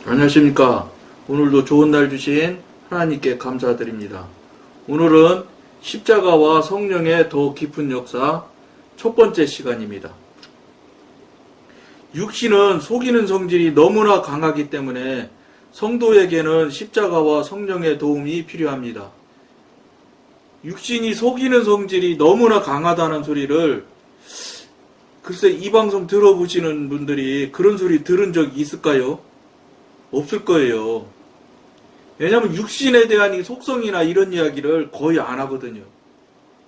안녕하십니까. 오늘도 좋은 날 주신 하나님께 감사드립니다. 오늘은 십자가와 성령의 더 깊은 역사 첫 번째 시간입니다. 육신은 속이는 성질이 너무나 강하기 때문에 성도에게는 십자가와 성령의 도움이 필요합니다. 육신이 속이는 성질이 너무나 강하다는 소리를 글쎄 이 방송 들어보시는 분들이 그런 소리 들은 적이 있을까요? 없을 거예요. 왜냐하면 육신에 대한 이 속성이나 이런 이야기를 거의 안 하거든요.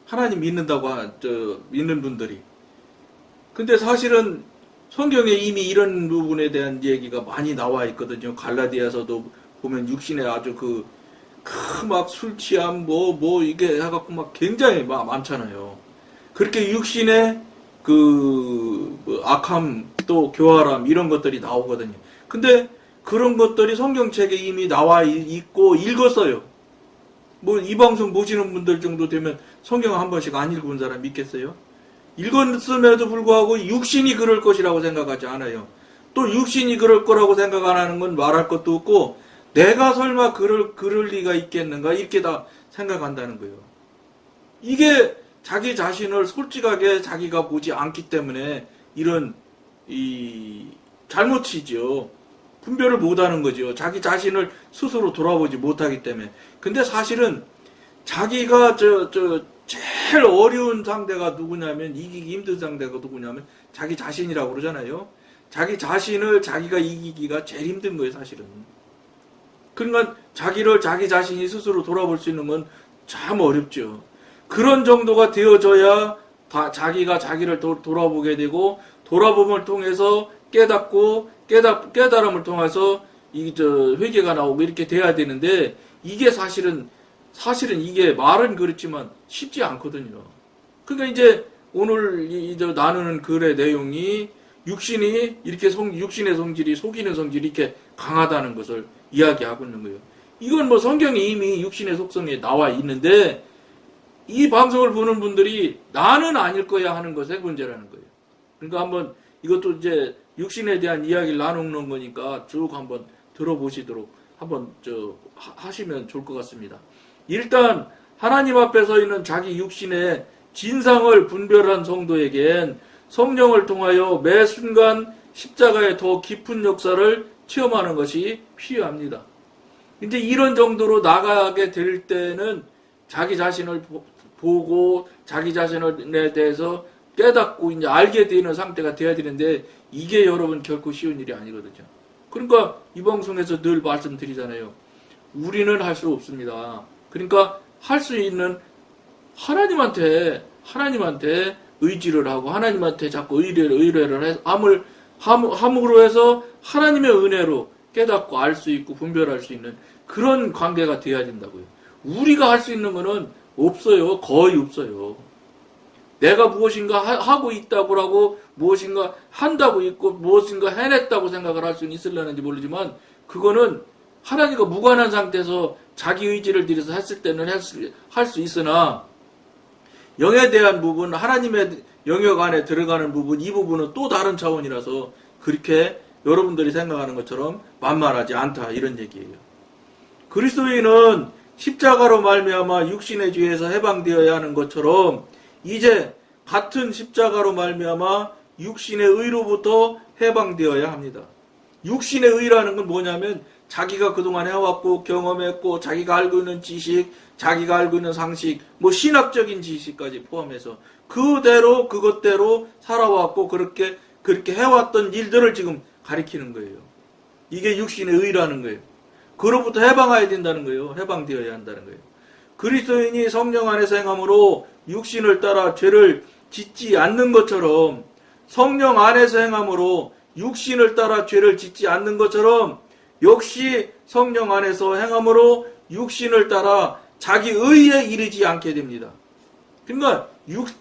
하나님 믿는다고 믿는 분들이. 근데 사실은 성경에 이미 이런 부분에 대한 얘기가 많이 나와 있거든요. 갈라디아서도 보면 육신에 아주 막 술 취함 이게 해갖고 막 굉장히 많잖아요. 그렇게 육신에 악함 또 교활함 이런 것들이 나오거든요. 근데 그런 것들이 성경책에 이미 나와 있고 읽었어요. 이 방송 보시는 분들 정도 되면 성경 한 번씩 안 읽어본 사람 믿겠어요? 읽었음에도 불구하고 육신이 그럴 것이라고 생각하지 않아요. 또 육신이 그럴 거라고 생각 안 하는 건 말할 것도 없고 내가 설마 그럴 리가 있겠는가 이렇게 다 생각한다는 거예요. 이게 자기 자신을 솔직하게 자기가 보지 않기 때문에 이런 잘못이죠. 분별을 못하는 거죠. 자기 자신을 스스로 돌아보지 못하기 때문에. 근데 사실은 자기가 제일 어려운 상대가 누구냐면 이기기 힘든 상대가 누구냐면 자기 자신이라고 그러잖아요. 자기 자신을 자기가 이기기가 제일 힘든 거예요, 사실은. 그러니까 자기 자신이 스스로 돌아볼 수 있는 건 참 어렵죠. 그런 정도가 되어져야 자기가 자기를 돌아보게 되고 돌아봄을 통해서 깨달음을 통해서 회개가 나오고 이렇게 돼야 되는데 이게 사실은 이게 말은 그렇지만 쉽지 않거든요. 그러니까 이제 오늘 나누는 글의 내용이 육신이 이렇게 육신의 성질이 속이는 성질이 이렇게 강하다는 것을 이야기하고 있는 거예요. 이건 성경에 이미 육신의 속성에 나와 있는데 이 방송을 보는 분들이 나는 아닐 거야 하는 것의 문제라는 거예요. 그러니까 한번 이것도 이제 육신에 대한 이야기를 나누는 거니까 쭉 한번 들어보시도록 한번 하시면 좋을 것 같습니다. 일단 하나님 앞에 서 있는 자기 육신의 진상을 분별한 성도에겐 성령을 통하여 매 순간 십자가의 더 깊은 역사를 체험하는 것이 필요합니다. 이제 이런 정도로 나가게 될 때는 자기 자신을 보고 자기 자신에 대해서 깨닫고 이제 알게 되는 상태가 돼야 되는데 이게 여러분 결코 쉬운 일이 아니거든요. 그러니까 이 방송에서 늘 말씀드리잖아요. 우리는 할 수 없습니다. 그러니까 할 수 있는 하나님한테 의지를 하고 하나님한테 자꾸 의뢰를 함으로 해서 하나님의 은혜로 깨닫고 알 수 있고 분별할 수 있는 그런 관계가 돼야 된다고요. 우리가 할 수 있는 거는 없어요. 거의 없어요. 내가 무엇인가 하고 있다고 하고 무엇인가 한다고 있고 무엇인가 해냈다고 생각을 할 수는 있을려는지 모르지만 그거는 하나님과 무관한 상태에서 자기 의지를 들여서 했을 때는 할 수 있으나 영에 대한 부분, 하나님의 영역 안에 들어가는 부분, 이 부분은 또 다른 차원이라서 그렇게 여러분들이 생각하는 것처럼 만만하지 않다 이런 얘기예요. 그리스도인은 십자가로 말미암아 육신의 죄에서 해방되어야 하는 것처럼 이제 같은 십자가로 말미암아 육신의 의로부터 해방되어야 합니다. 육신의 의라는 건 뭐냐면 자기가 그동안 해왔고 경험했고 자기가 알고 있는 지식, 자기가 알고 있는 상식, 신학적인 지식까지 포함해서 그것대로 살아왔고 그렇게 해왔던 일들을 지금 가리키는 거예요. 이게 육신의 의라는 거예요. 그로부터 해방해야 된다는 거예요. 해방되어야 한다는 거예요. 그리스도인이 성령 안에서 행함으로 육신을 따라 죄를 짓지 않는 것처럼 성령 안에서 행함으로 육신을 따라 죄를 짓지 않는 것처럼 역시 성령 안에서 행함으로 육신을 따라 자기 의에 이르지 않게 됩니다. 그러니까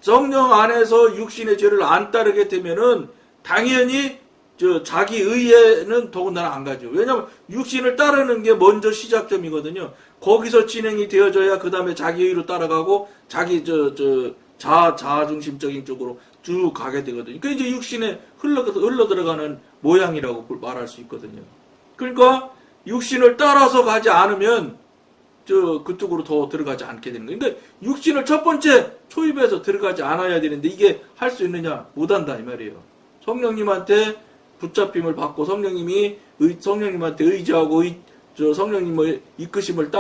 성령 안에서 육신의 죄를 안 따르게 되면은 당연히 자기 의에는 더군다나 안 가죠. 왜냐하면 육신을 따르는 게 먼저 시작점이거든요. 거기서 진행이 되어져야 그 다음에 자기 의로 따라가고 자기 자아중심적인 쪽으로 쭉 가게 되거든요. 그게 이제 육신에 흘러 들어가는 모양이라고 말할 수 있거든요. 그러니까 육신을 따라서 가지 않으면 그쪽으로 더 들어가지 않게 되는 거예요. 그러니까 육신을 첫 번째 초입해서 들어가지 않아야 되는데 이게 할 수 있느냐? 못한다 이 말이에요. 성령님한테 붙잡힘을 받고 성령님한테 의지하고 성령님의 이끄심을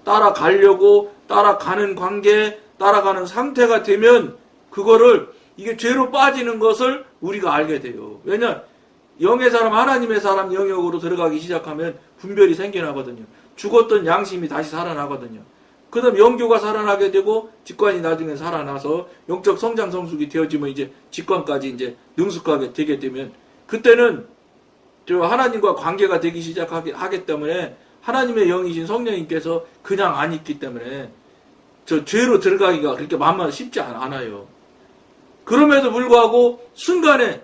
따라가려고 따라가는 관계, 따라가는 상태가 되면 그거를 이게 죄로 빠지는 것을 우리가 알게 돼요. 왜냐? 영의 사람, 하나님의 사람 영역으로 들어가기 시작하면 분별이 생겨나거든요. 죽었던 양심이 다시 살아나거든요. 그 다음 영교가 살아나게 되고 직관이 나중에 살아나서 영적 성장 성숙이 되어지면 이제 직관까지 이제 능숙하게 되게 되면 그때는 하나님과 관계가 되기 시작하기 때문에 하나님의 영이신 성령님께서 그냥 안 있기 때문에 죄로 들어가기가 그렇게 만만치 쉽지 않아요. 그럼에도 불구하고 순간에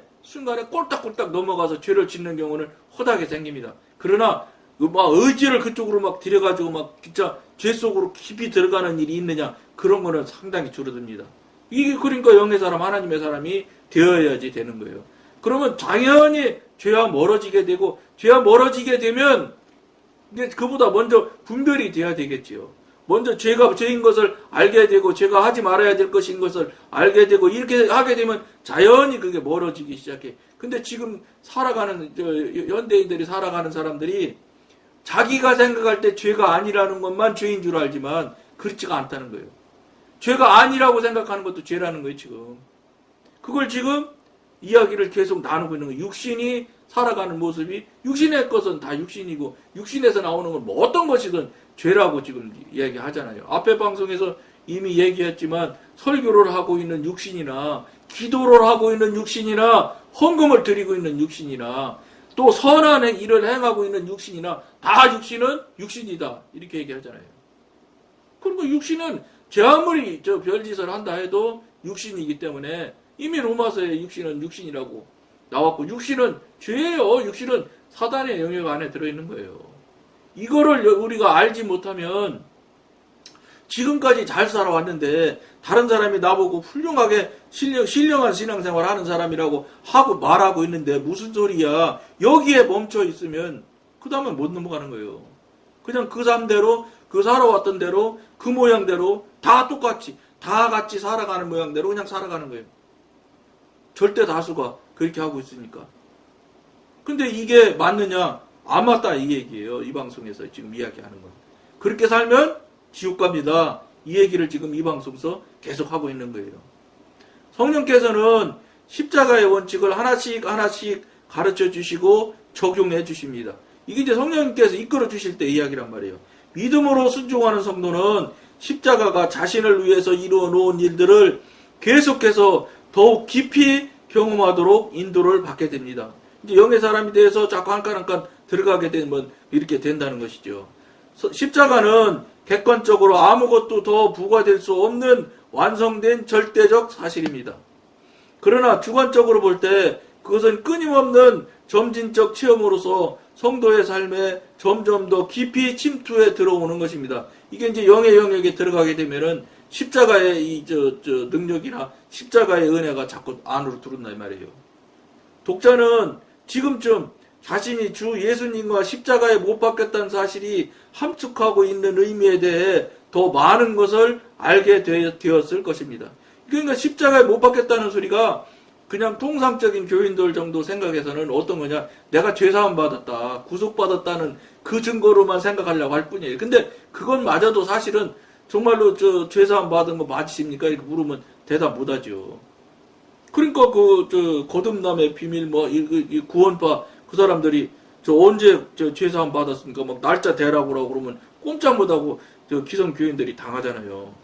꼴딱꼴딱 넘어가서 죄를 짓는 경우는 허다하게 생깁니다. 그러나 의지를 그쪽으로 막 들여가지고 진짜 죄 속으로 깊이 들어가는 일이 있느냐, 그런 거는 상당히 줄어듭니다. 이게 그러니까 영의 사람, 하나님의 사람이 되어야지 되는 거예요. 그러면 당연히 죄와 멀어지게 되고, 죄와 멀어지게 되면 이제 그보다 먼저 분별이 돼야 되겠지요. 먼저 죄가 죄인 것을 알게 되고 죄가 하지 말아야 될 것인 것을 알게 되고 이렇게 하게 되면 자연히 그게 멀어지기 시작해. 근데 지금 살아가는 현대인들이 살아가는 사람들이 자기가 생각할 때 죄가 아니라는 것만 죄인 줄 알지만 그렇지가 않다는 거예요. 죄가 아니라고 생각하는 것도 죄라는 거예요, 지금. 그걸 지금 이야기를 계속 나누고 있는 거예요. 육신이 살아가는 모습이, 육신의 것은 다 육신이고 육신에서 나오는 건 뭐 어떤 것이든 죄라고 지금 이야기하잖아요. 앞에 방송에서 이미 얘기했지만 설교를 하고 있는 육신이나 기도를 하고 있는 육신이나 헌금을 드리고 있는 육신이나 또 선한 일을 행하고 있는 육신이나 다 육신은 육신이다 이렇게 얘기하잖아요. 그리고 육신은 제 아무리 별짓을 한다 해도 육신이기 때문에 이미 로마서에 육신은 육신이라고 나왔고 육신은 죄예요. 육신은 사단의 영역 안에 들어있는 거예요. 이거를 우리가 알지 못하면 지금까지 잘 살아왔는데 다른 사람이 나보고 훌륭하게 신령한 신앙생활 하는 사람이라고 하고 말하고 있는데 무슨 소리야. 여기에 멈춰 있으면 그 다음에 못 넘어가는 거예요. 그냥 그 삶대로 그 살아왔던 대로 그 모양대로 다 똑같이 다 같이 살아가는 모양대로 그냥 살아가는 거예요. 절대 다수가 그렇게 하고 있으니까. 근데 이게 맞느냐? 안 맞다 이 얘기예요. 이 방송에서 지금 이야기하는 건. 그렇게 살면 지옥 갑니다. 이 얘기를 지금 이 방송에서 계속 하고 있는 거예요. 성령께서는 십자가의 원칙을 하나씩 가르쳐 주시고 적용해 주십니다. 이게 이제 성령님께서 이끌어 주실 때 이야기란 말이에요. 믿음으로 순종하는 성도는 십자가가 자신을 위해서 이루어 놓은 일들을 계속해서 더욱 깊이 경험하도록 인도를 받게 됩니다. 이제 영의 사람이 돼서 자꾸 한 칸 한 칸 들어가게 되면 이렇게 된다는 것이죠. 십자가는 객관적으로 아무것도 더 부과될 수 없는 완성된 절대적 사실입니다. 그러나 주관적으로 볼 때 그것은 끊임없는 점진적 체험으로서 성도의 삶에 점점 더 깊이 침투해 들어오는 것입니다. 이게 이제 영의 영역에 들어가게 되면은 십자가의 능력이나 십자가의 은혜가 자꾸 안으로 들어온다 이 말이에요. 독자는 지금쯤 자신이 주 예수님과 십자가에 못 박혔다는 사실이 함축하고 있는 의미에 대해 더 많은 것을 알게 되었을 것입니다. 그러니까 십자가에 못 박혔다는 소리가 그냥 통상적인 교인들 정도 생각에서는 어떤 거냐, 내가 죄사함 받았다, 구속받았다는 그 증거로만 생각하려고 할 뿐이에요. 근데 그건 맞아도 사실은 정말로 죄사함 받은 거 맞으십니까? 이렇게 물으면 대답 못하죠. 그러니까 거듭남의 비밀 이 구원파 그 사람들이 언제 죄사함 받았습니까? 막 날짜 대라고 그러면 꼼짝 못하고 기성 교인들이 당하잖아요.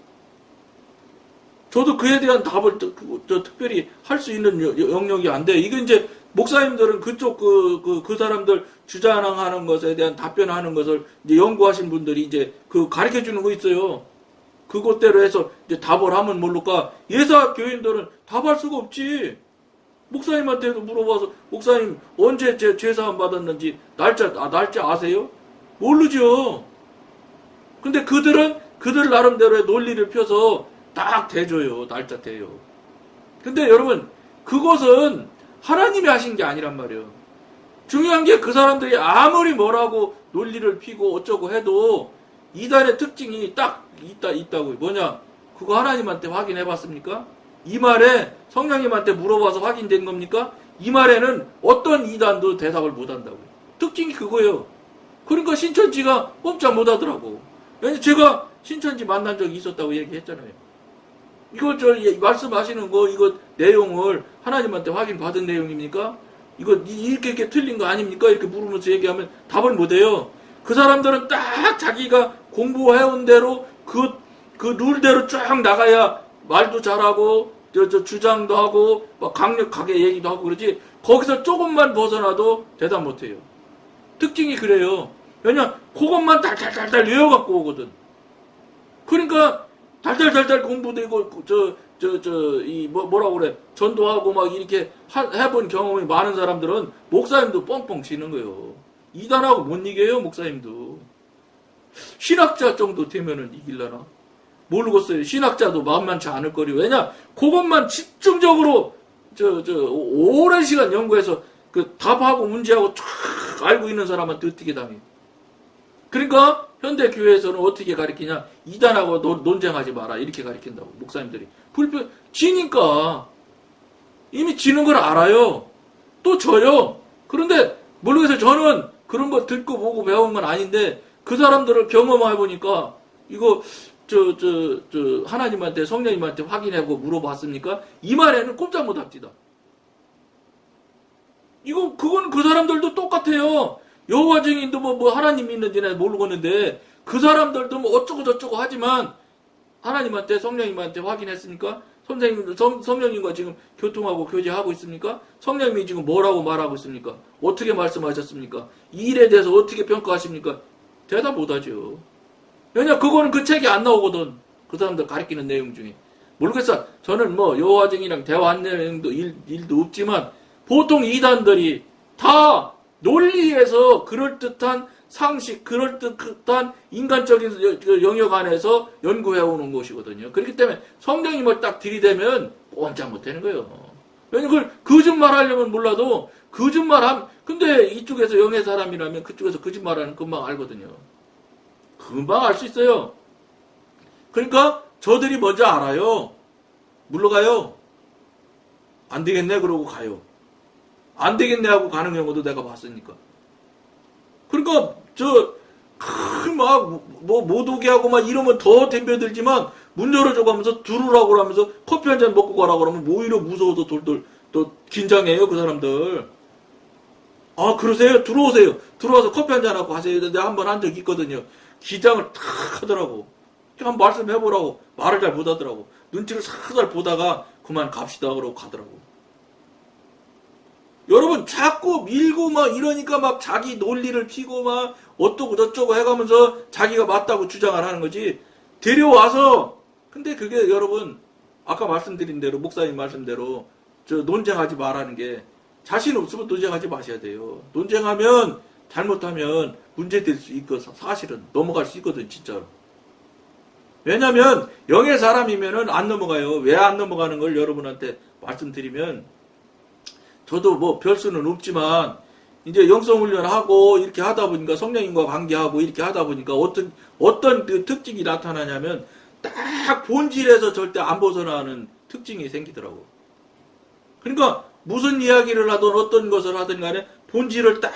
저도 그에 대한 답을 특별히 할 수 있는 영역이 안 돼. 이게 이제 목사님들은 그쪽 그 사람들 주장하는 것에 대한 답변하는 것을 이제 연구하신 분들이 이제 가르쳐 주는 거 있어요. 그것대로 해서 이제 답을 하면 모를까. 예사 교인들은 답할 수가 없지. 목사님한테도 물어봐서 목사님 언제 죄사함 받았는지 날짜 아세요? 모르죠. 근데 그들 나름대로의 논리를 펴서 딱 대줘요. 날짜 대요. 근데 여러분 그것은 하나님이 하신 게 아니란 말이에요. 중요한 게 그 사람들이 아무리 뭐라고 논리를 피고 어쩌고 해도 이단의 특징이 딱 있다고. 뭐냐? 그거 하나님한테 확인해 봤습니까? 이 말에 성령님한테 물어봐서 확인된 겁니까? 이 말에는 어떤 이단도 대답을 못 한다고요. 특징이 그거예요. 그러니까 신천지가 꼼짝 못 하더라고. 왜냐면 제가 신천지 만난 적이 있었다고 얘기했잖아요. 이거 말씀하시는 거 이거 내용을 하나님한테 확인 받은 내용입니까? 이거 이렇게 틀린 거 아닙니까? 이렇게 물으면서 얘기하면 답을 못 해요. 그 사람들은 딱 자기가 공부해온 대로 그 룰대로 쫙 나가야 말도 잘하고 주장도 하고 막 강력하게 얘기도 하고 그러지. 거기서 조금만 벗어나도 대답 못 해요. 특징이 그래요. 왜냐 그것만 달달달달 외워갖고 오거든. 그러니까 달달달달 공부되고 뭐라고 그래 전도하고 막 이렇게 해본 경험이 많은 사람들은 목사님도 뻥뻥 치는 거예요. 이단하고 못 이겨요. 목사님도 신학자 정도 되면은 이길라나 모르겠어요. 신학자도 만만치 않을 거리. 왜냐 그것만 집중적으로 오랜 시간 연구해서 그 답하고 문제하고 쫙 알고 있는 사람한테 어떻게 당해. 그러니까 현대 교회에서는 어떻게 가르치냐? 이단하고 논쟁하지 마라 이렇게 가르친다고 목사님들이. 지니까 이미 지는 걸 알아요. 또 져요. 그런데 모르겠어요. 저는 그런 거 듣고 보고 배운 건 아닌데 그 사람들을 경험해 보니까 이거 하나님한테 성령님한테 확인하고 물어봤습니까? 이 말에는 꼼짝 못 합니다. 그건 그 사람들도 똑같아요. 여호와 증인도 뭐 하나님 믿는지는 모르겠는데 그 사람들도 뭐 어쩌고 저쩌고 하지만 하나님한테 성령님한테 확인했습니까? 성령님과 지금 교통하고 교제하고 있습니까? 성령님이 지금 뭐라고 말하고 있습니까? 어떻게 말씀하셨습니까? 이 일에 대해서 어떻게 평가하십니까? 대답 못하죠. 왜냐 그거는 그 책이 안 나오거든. 그 사람들 가르치는 내용 중에. 모르겠어. 저는 뭐 여호와 증인이랑 대화한 내용도 일도 없지만 보통 이단들이 다 논리에서 그럴듯한 상식, 그럴듯한 인간적인 영역 안에서 연구해오는 것이거든요. 그렇기 때문에 성령님을 딱 들이대면 꼼짝 못하는 거예요. 왜냐면 그걸 거짓말 하려면 몰라도 근데 이쪽에서 영의 사람이라면 그쪽에서 거짓말하는 금방 알거든요. 금방 알 수 있어요. 그러니까 저들이 먼저 알아요. 물러가요. 안 되겠네 그러고 가요. 안 되겠네 하고 가는 경우도 내가 봤으니까. 그러니까 못 오게 하고 막 이러면 더 덤벼들지만 문 열어줘 가면서 들으라고 하면서 커피 한 잔 먹고 가라고 그러면 오히려 무서워서 돌돌 또 긴장해요 그 사람들. 아 그러세요? 들어오세요. 들어와서 커피 한 잔 하고 가세요. 내가 한 번 한 적이 있거든요. 기장을 탁 하더라고. 한번 말씀해보라고 말을 잘 못하더라고. 눈치를 살살 보다가 그만 갑시다 그러고 가더라고. 여러분 자꾸 밀고 막 이러니까 막 자기 논리를 피고 막 어쩌고 저쩌고 해가면서 자기가 맞다고 주장을 하는 거지. 데려와서 근데 그게 여러분 아까 말씀드린 대로 목사님 말씀대로 논쟁하지 말라는 게 자신 없으면 논쟁하지 마셔야 돼요. 논쟁하면 잘못하면 문제될 수 있고 사실은 넘어갈 수 있거든 진짜로. 왜냐면 영의 사람이면은 안 넘어가요. 왜 안 넘어가는 걸 여러분한테 말씀드리면 저도 뭐 별수는 없지만 이제 영성훈련하고 이렇게 하다 보니까 성령님과 관계하고 이렇게 하다 보니까 어떤 그 특징이 나타나냐면 딱 본질에서 절대 안 벗어나는 특징이 생기더라고. 그러니까 무슨 이야기를 하든 어떤 것을 하든 간에 본질을 딱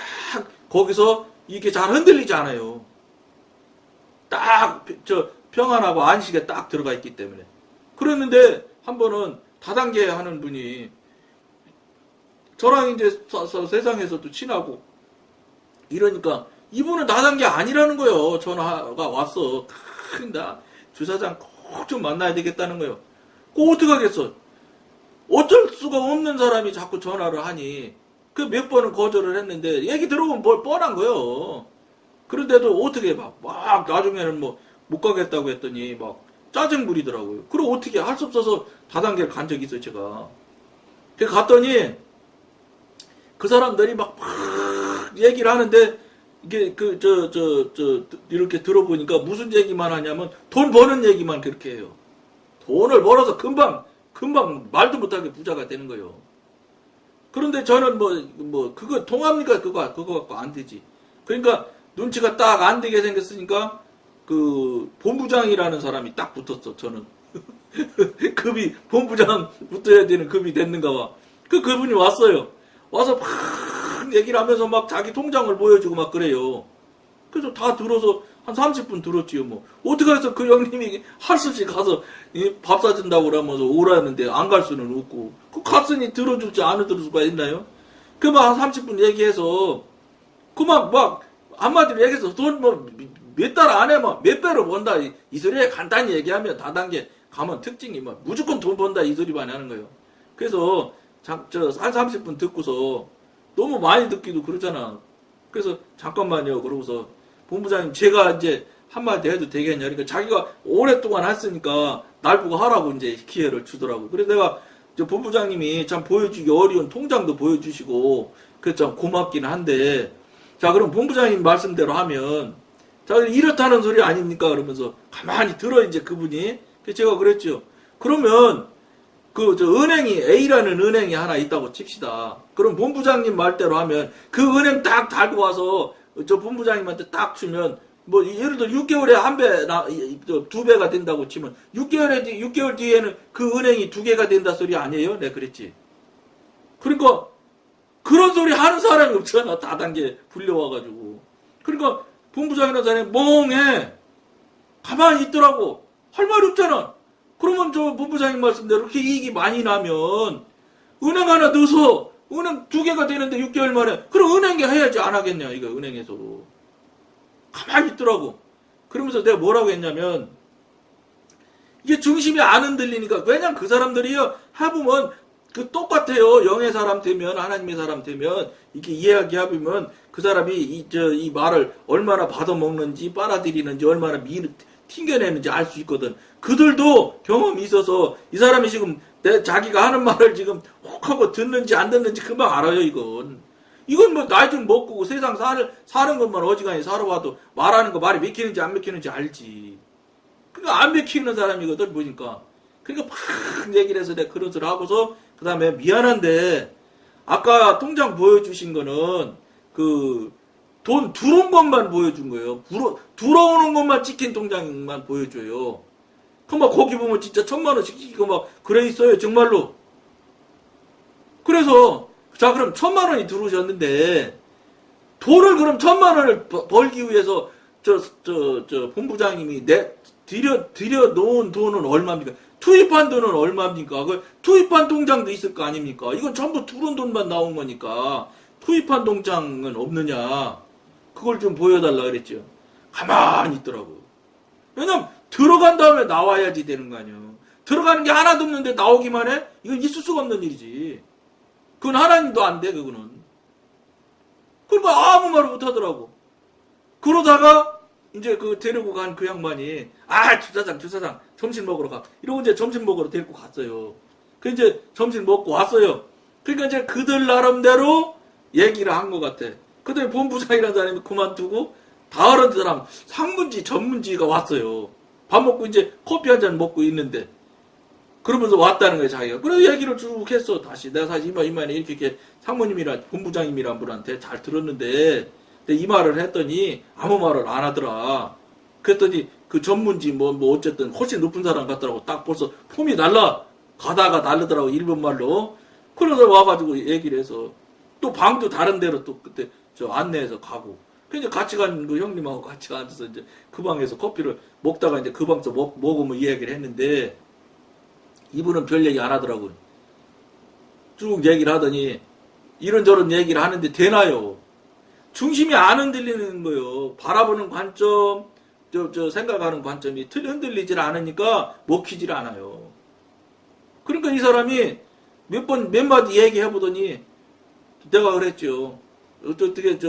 거기서 이렇게 잘 흔들리지 않아요. 딱 평안하고 안식에 딱 들어가 있기 때문에. 그랬는데 한 번은 다단계 하는 분이 저랑 이제 세상에서도 친하고 이러니까 이분은 다단계 아니라는 거예요. 전화가 왔어. 나 주사장 꼭 좀 만나야 되겠다는 거예요. 꼭 어떡하겠어. 어쩔 수가 없는 사람이 자꾸 전화를 하니 그 몇 번은 거절을 했는데 얘기 들어보면 뭘 뻔한 거예요. 그런데도 어떻게 막 나중에는 뭐 못 가겠다고 했더니 막 짜증 부리더라고요. 그리고 어떻게 할 수 없어서 다단계를 간 적이 있어요 제가. 그 갔더니 그 사람들이 막 얘기를 하는데 이게 이렇게 들어보니까 무슨 얘기만 하냐면 돈 버는 얘기만 그렇게 해요. 돈을 벌어서 금방 말도 못하게 부자가 되는 거예요. 그런데 저는 그거 통합니까? 그거 갖고 안 되지. 그러니까 눈치가 딱 안 되게 생겼으니까, 그, 본부장이라는 사람이 딱 붙었어, 저는. 급이, 본부장 붙어야 되는 급이 됐는가 봐. 그분이 왔어요. 와서 막 얘기를 하면서 막 자기 통장을 보여주고 막 그래요. 그래서 다 들어서 한 30분 들었지요, 뭐. 어떻게 해서 그 형님이 할 수 없이 가서 밥 사준다고 그러면서 오라는데 안 갈 수는 없고. 갔으니 들어줄지 안 들을 수가 있나요? 그만 한 30분 얘기해서, 그만 막, 한마디로 얘기해서 돈 몇 달 안에 막 몇 배로 번다. 이 소리에 간단히 얘기하면 다단계 가면 특징이 막 무조건 돈 번다 이 소리만 하는 거예요. 그래서 한 30분 듣고서 너무 많이 듣기도 그렇잖아. 그래서 잠깐만요. 그러고서 본부장님 제가 이제 한마디 해도 되겠냐. 그러니까 자기가 오랫동안 했으니까 날 보고 하라고 이제 기회를 주더라고. 그래서 내가 본부장님이 참 보여주기 어려운 통장도 보여주시고 그래서 참 고맙긴 한데 자 그럼 본부장님 말씀대로 하면 자 이렇다는 소리 아닙니까? 그러면서 가만히 들어 이제 그분이. 그래서 제가 그랬죠. 그러면 은행이 A라는 은행이 하나 있다고 칩시다. 그럼 본부장님 말대로 하면 그 은행 딱 달고 와서 저 본부장님한테 딱 주면 예를 들어 6개월에 한 배, 두 배가 된다고 치면 6개월 뒤에는 그 은행이 두 개가 된다 소리 아니에요? 내가 그랬지. 그러니까 그런 소리 하는 사람이 없잖아. 다단계 불려와가지고. 그러니까 본부장이라는 사람이 멍해. 가만히 있더라고. 할 말이 없잖아. 그러면 저 본부장님 말씀대로 이렇게 이익이 많이 나면 은행 하나 넣어서 은행 두 개가 되는데 6개월 만에 그럼 은행에 해야지 안 하겠냐 이거 은행에서 가만히 있더라고. 그러면서 내가 뭐라고 했냐면 이게 중심이 안 흔들리니까 왜냐면 그 사람들이요 해보면 그 똑같아요. 영의 사람 되면 하나님의 사람 되면 이렇게 이야기해보면 그 사람이 이 말을 얼마나 받아먹는지 빨아들이는지 얼마나 튕겨내는지 알 수 있거든. 그들도 경험이 있어서 이 사람이 지금 자기가 하는 말을 지금 혹하고 듣는지 안 듣는지 금방 알아요. 이건 나이 좀 먹고 세상 사는 것만 어지간히 살아와도 말하는 거 말이 맥히는지 안 맥히는지 알지. 그러니까 안 맥히는 사람이거든 보니까. 그러니까 막 얘기를 해서 내가 그런 소리 하고서 그 다음에 미안한데 아까 통장 보여주신 거는 돈 들어온 것만 보여준 거예요. 들어오는 것만 찍힌 통장만 보여줘요. 그럼 거기 보면 진짜 1,000,000원씩 찍히고 막 그래 있어요. 정말로. 그래서 자 그럼 1,000,000원이 들어오셨는데 돈을 그럼 1,000,000원을 벌기 위해서 본부장님이 들여 놓은 돈은 얼마입니까? 투입한 돈은 얼마입니까? 투입한 통장도 있을 거 아닙니까? 이건 전부 들어온 돈만 나온 거니까 투입한 통장은 없느냐? 그걸 좀 보여달라 그랬죠. 가만히 있더라고. 왜냐면 들어간 다음에 나와야지 되는 거 아니에요. 들어가는 게 하나도 없는데 나오기만 해? 이건 있을 수가 없는 일이지. 그건 하나님도 안 돼, 그거는. 그러니까 아무 말을 못 하더라고. 그러다가 이제 데리고 간 그 양반이 주사장 점심 먹으러 가. 이러고 이제 점심 먹으러 데리고 갔어요. 그 이제 점심 먹고 왔어요. 그러니까 이제 그들 나름대로 얘기를 한 것 같아. 그다음에 본부장이라는 사람이 그만두고 다른 사람 상문지 전문지가 왔어요. 밥 먹고 이제 커피 한 잔 먹고 있는데 그러면서 왔다는 거예요 자기가. 그래서 얘기를 쭉 했어 다시. 내가 사실 이만에 이렇게 상무님이랑 본부장님이란 분한테 잘 들었는데 이 말을 했더니 아무 말을 안 하더라. 그랬더니 그 전문지 어쨌든 훨씬 높은 사람 같더라고. 딱 벌써 폼이 가다가 날르더라고 일본말로. 그래서 와가지고 얘기를 해서 또 방도 다른 데로 또 그때 안내해서 가고. 그래서 같이 간 그 형님하고 같이 앉아서 이제 그 방에서 커피를 먹다가 이제 그 방에서 먹으면 이 얘기를 했는데 이분은 별 얘기 안 하더라고요. 쭉 얘기를 하더니 이런저런 얘기를 하는데 되나요? 중심이 안 흔들리는 거예요. 바라보는 관점, 생각하는 관점이 흔들리질 않으니까 먹히질 않아요. 그러니까 이 사람이 몇 마디 얘기해보더니 내가 그랬죠. 어떻게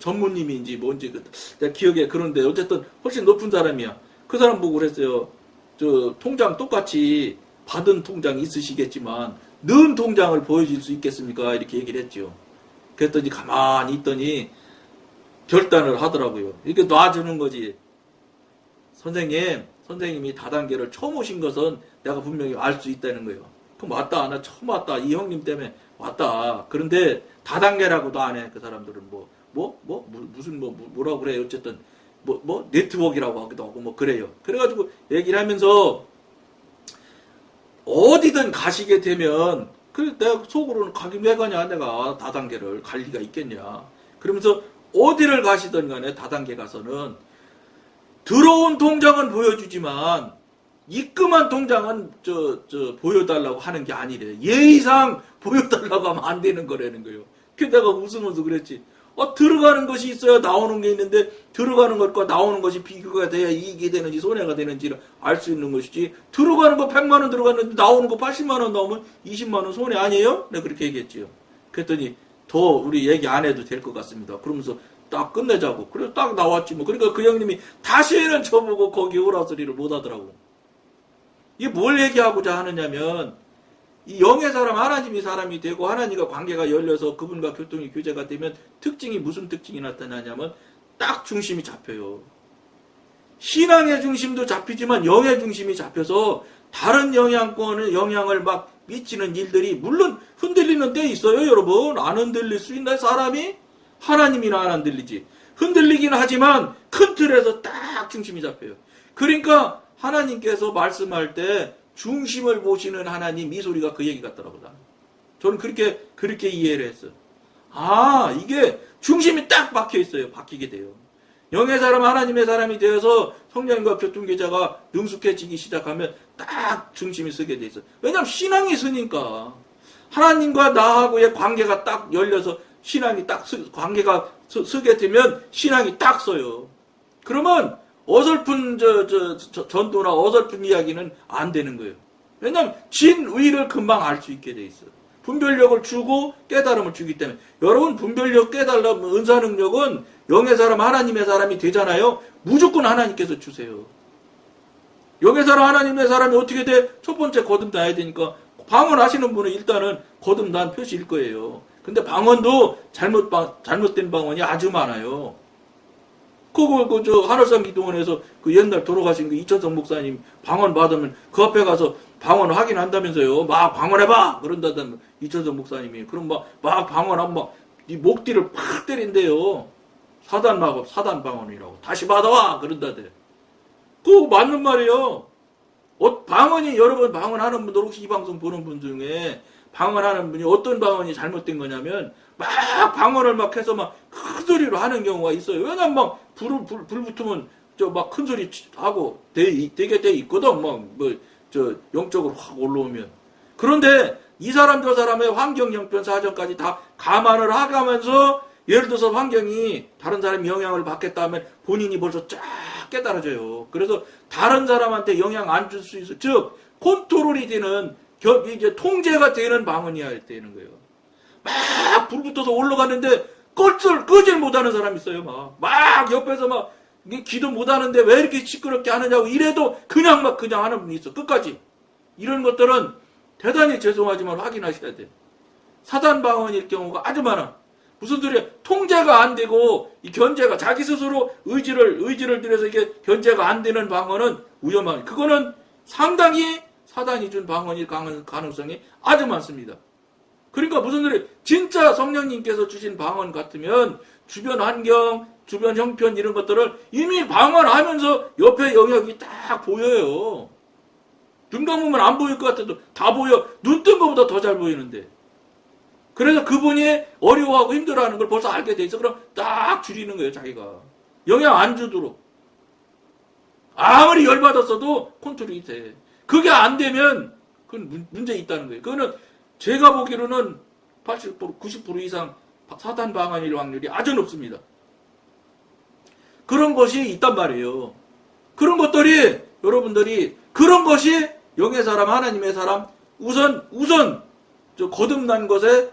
전무님인지 뭔지 내가 기억에 그런데 어쨌든 훨씬 높은 사람이야. 그 사람 보고 그랬어요. 통장 똑같이 받은 통장 있으시겠지만 넣은 통장을 보여줄 수 있겠습니까? 이렇게 얘기를 했죠. 그랬더니 가만히 있더니 결단을 하더라고요. 이렇게 놔주는 거지. 선생님이 다단계를 처음 오신 것은 내가 분명히 알 수 있다는 거예요. 그럼 왔다. 나 처음 왔다. 이 형님 때문에 왔다. 그런데 다단계라고도 안 해. 그 사람들은 무슨 뭐라고 그래. 어쨌든 네트워크라고 하기도 하고 그래요. 그래가지고 얘기를 하면서 어디든 가시게 되면 내가 속으로는 가긴 왜 가냐. 내가 다단계를 갈 리가 있겠냐. 그러면서 어디를 가시든 간에 다단계 가서는 들어온 통장은 보여주지만 입금한 통장은 보여달라고 하는 게 아니래. 예의상 보여달라고 하면 안 되는 거라는 거예요. 그래서 내가 웃으면서 그랬지. 들어가는 것이 있어야 나오는 게 있는데 들어가는 것과 나오는 것이 비교가 돼야 이익이 되는지 손해가 되는지를 알 수 있는 것이지. 들어가는 거 100만 원 들어갔는데 나오는 거 80만 원 나오면 20만 원 손해 아니에요? 내가 그렇게 얘기했지요. 그랬더니 더 우리 얘기 안 해도 될 것 같습니다. 그러면서 딱 끝내자고. 그래서 딱 나왔지 뭐. 그러니까 그 형님이 다시는 저보고 거기 오라 소리를 못 하더라고. 이게 뭘 얘기하고자 하느냐면 이 영의 사람 하나님이 사람이 되고 하나님과 관계가 열려서 그분과 교통이 교제가 되면 특징이 무슨 특징이 나타나냐면 딱 중심이 잡혀요. 신앙의 중심도 잡히지만 영의 중심이 잡혀서 다른 영향을 막 미치는 일들이 물론 흔들리는 때 있어요. 여러분 안 흔들릴 수 있나 사람이? 하나님이나 안 흔들리지. 흔들리긴 하지만 큰 틀에서 딱 중심이 잡혀요. 그러니까 하나님께서 말씀할 때 중심을 보시는 하나님 이 소리가 그 얘기 같더라고요. 저는 그렇게 이해를 했어요. 이게 중심이 딱 박혀 있어요. 박히게 돼요. 영의 사람 하나님의 사람이 되어서 성령과 교통계좌가 능숙해지기 시작하면 딱 중심이 서게 돼 있어요. 왜냐하면 신앙이 서니까 하나님과 나하고의 관계가 딱 열려서 신앙이 딱 관계가 서게 되면 신앙이 딱 서요. 그러면 어설픈 전도나 어설픈 이야기는 안 되는 거예요. 왜냐하면 진의를 금방 알 수 있게 돼 있어요. 분별력을 주고 깨달음을 주기 때문에. 여러분 분별력, 깨달음, 은사능력은 영의 사람, 하나님의 사람이 되잖아요. 무조건 하나님께서 주세요. 영의 사람, 하나님의 사람이 어떻게 돼? 첫 번째 거듭나야 되니까 방언하시는 분은 일단은 거듭난 표시일 거예요. 근데 방언도 잘못된 방언이 아주 많아요. 하늘산 기도원에서 옛날 돌아가신 이천성 목사님 방언 받으면 그 앞에 가서 방언 확인한다면서요. 막 방언해봐! 그런다던 이천성 목사님이. 그럼 막 방언하면 네 목뒤를 팍 때린대요. 사단 방언이라고. 다시 받아와! 그런다대. 그거 맞는 말이에요. 방언이, 여러분 방언하는 분들 혹시 이 방송 보는 분 중에 방언하는 분이 어떤 방언이 잘못된 거냐면 막 방언을 막 해서 막 큰 소리로 하는 경우가 있어요. 왜냐면 막 불 붙으면 막 큰 소리 하고 되게 돼 있거든. 영적으로 확 올라오면. 그런데 이 사람 저 사람의 환경 형편 사정까지 다 감안을 하면서 예를 들어서 환경이 다른 사람이 영향을 받겠다 하면 본인이 벌써 쫙 깨달아져요. 그래서 다른 사람한테 영향 안 줄 수 있어. 즉 컨트롤이 되는 이제 통제가 되는 방언이어야 되는 거예요. 막 불 붙어서 올라가는데 끄질 못하는 사람이 있어요. 막 옆에서 막 기도 못하는데 왜 이렇게 시끄럽게 하느냐고 이래도 그냥 하는 분이 있어. 끝까지. 이런 것들은 대단히 죄송하지만 확인하셔야 돼. 사단 방언일 경우가 아주 많아. 무슨 소리야? 통제가 안 되고 이 견제가 자기 스스로 의지를 들여서 이게 견제가 안 되는 방언은 위험한. 그거는 상당히 사단이 준 방언일 가능성이 아주 많습니다. 그러니까 무슨 소리야? 진짜 성령님께서 주신 방언 같으면 주변 환경, 주변 형편 이런 것들을 이미 방언하면서 옆에 영역이 딱 보여요. 눈 감으면 안 보일 것 같아도 다 보여. 눈 뜬 것보다 더 잘 보이는데. 그래서 그분이 어려워하고 힘들어하는 걸 벌써 알게 돼 있어. 그럼 딱 줄이는 거예요, 자기가. 영향 안 주도록. 아무리 열받았어도 컨트롤이 돼. 그게 안 되면 그건 문제 있다는 거예요. 그거는 제가 보기로는 80%, 90% 이상 사단 방언일 확률이 아주 높습니다. 그런 것이 있단 말이에요. 그런 것들이 여러분들이 그런 것이 영의 사람, 하나님의 사람 우선 거듭난 것의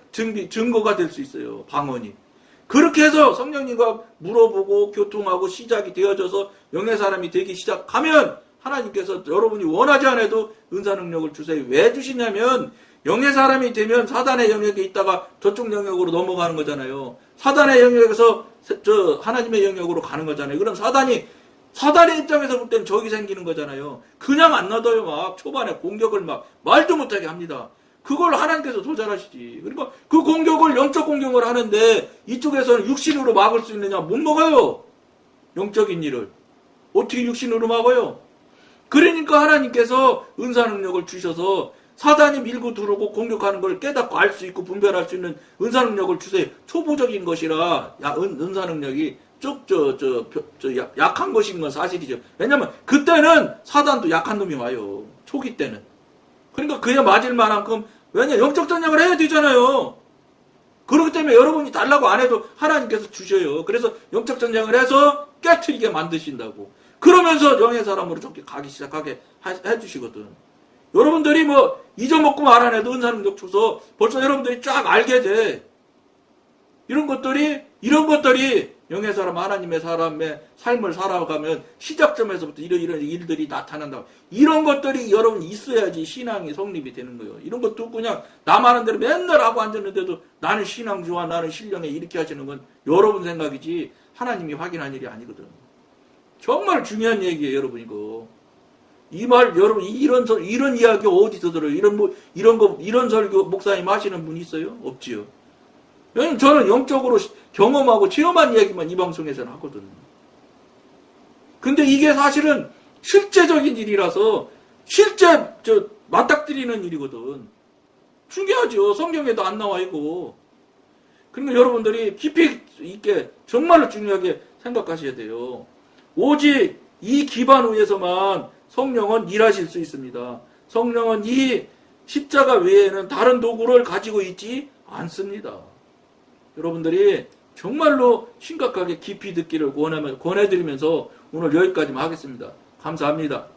증거가 될 수 있어요. 방언이. 그렇게 해서 성령님과 물어보고 교통하고 시작이 되어져서 영의 사람이 되기 시작하면 하나님께서 여러분이 원하지 않아도 은사 능력을 주세요. 왜 주시냐면 영의 사람이 되면 사단의 영역에 있다가 저쪽 영역으로 넘어가는 거잖아요. 사단의 영역에서 하나님의 영역으로 가는 거잖아요. 그럼 사단이 사단의 입장에서 볼 땐 적이 생기는 거잖아요. 그냥 안 놔둬요. 막 초반에 공격을 막 말도 못하게 합니다. 그걸 하나님께서 도전하시지. 그러니까 그 공격을 영적 공격을 하는데 이쪽에서는 육신으로 막을 수 있느냐? 못 막아요. 영적인 일을. 어떻게 육신으로 막아요? 그러니까 하나님께서 은사 능력을 주셔서 사단이 밀고 들어오고 공격하는 걸 깨닫고 알 수 있고 분별할 수 있는 은사 능력을 주세요. 초보적인 것이라 은사 능력이 약한 것인 건 사실이죠. 왜냐면 그때는 사단도 약한 놈이 와요. 초기 때는. 그러니까 그에 맞을 만큼 왜냐 영적 전쟁을 해야 되잖아요. 그렇기 때문에 여러분이 달라고 안 해도 하나님께서 주셔요. 그래서 영적 전쟁을 해서 깨트리게 만드신다고. 그러면서 영의 사람으로 좋게 가기 시작하게 해주시거든. 여러분들이 뭐 잊어먹고 말 안 해도 은사 능력 줘서 벌써 여러분들이 쫙 알게 돼. 이런 것들이 영의 사람, 하나님의 사람의 삶을 살아가면 시작점에서부터 이런 일들이 나타난다. 이런 것들이 여러분 있어야지 신앙이 성립이 되는 거예요. 이런 것도 그냥 남하는 대로 맨날 하고 앉았는데도 나는 신앙 좋아, 나는 신령해 이렇게 하시는 건 여러분 생각이지 하나님이 확인한 일이 아니거든. 정말 중요한 얘기예요, 여러분 이거. 이 말 여러분 이런 이야기 어디서 들어요? 이런 설교 목사님 하시는 분 있어요? 없지요. 왜냐면 저는 영적으로 경험하고 체험한 이야기만 이 방송에서는 하거든. 근데 이게 사실은 실제적인 일이라서 실제 맞닥뜨리는 일이거든. 중요하죠. 성경에도 안 나와 이거. 그러니까 여러분들이 깊이 있게 정말로 중요하게 생각하셔야 돼요. 오직 이 기반 위에서만 성령은 일하실 수 있습니다. 성령은 이 십자가 외에는 다른 도구를 가지고 있지 않습니다. 여러분들이 정말로 심각하게 깊이 듣기를 권해드리면서 오늘 여기까지만 하겠습니다. 감사합니다.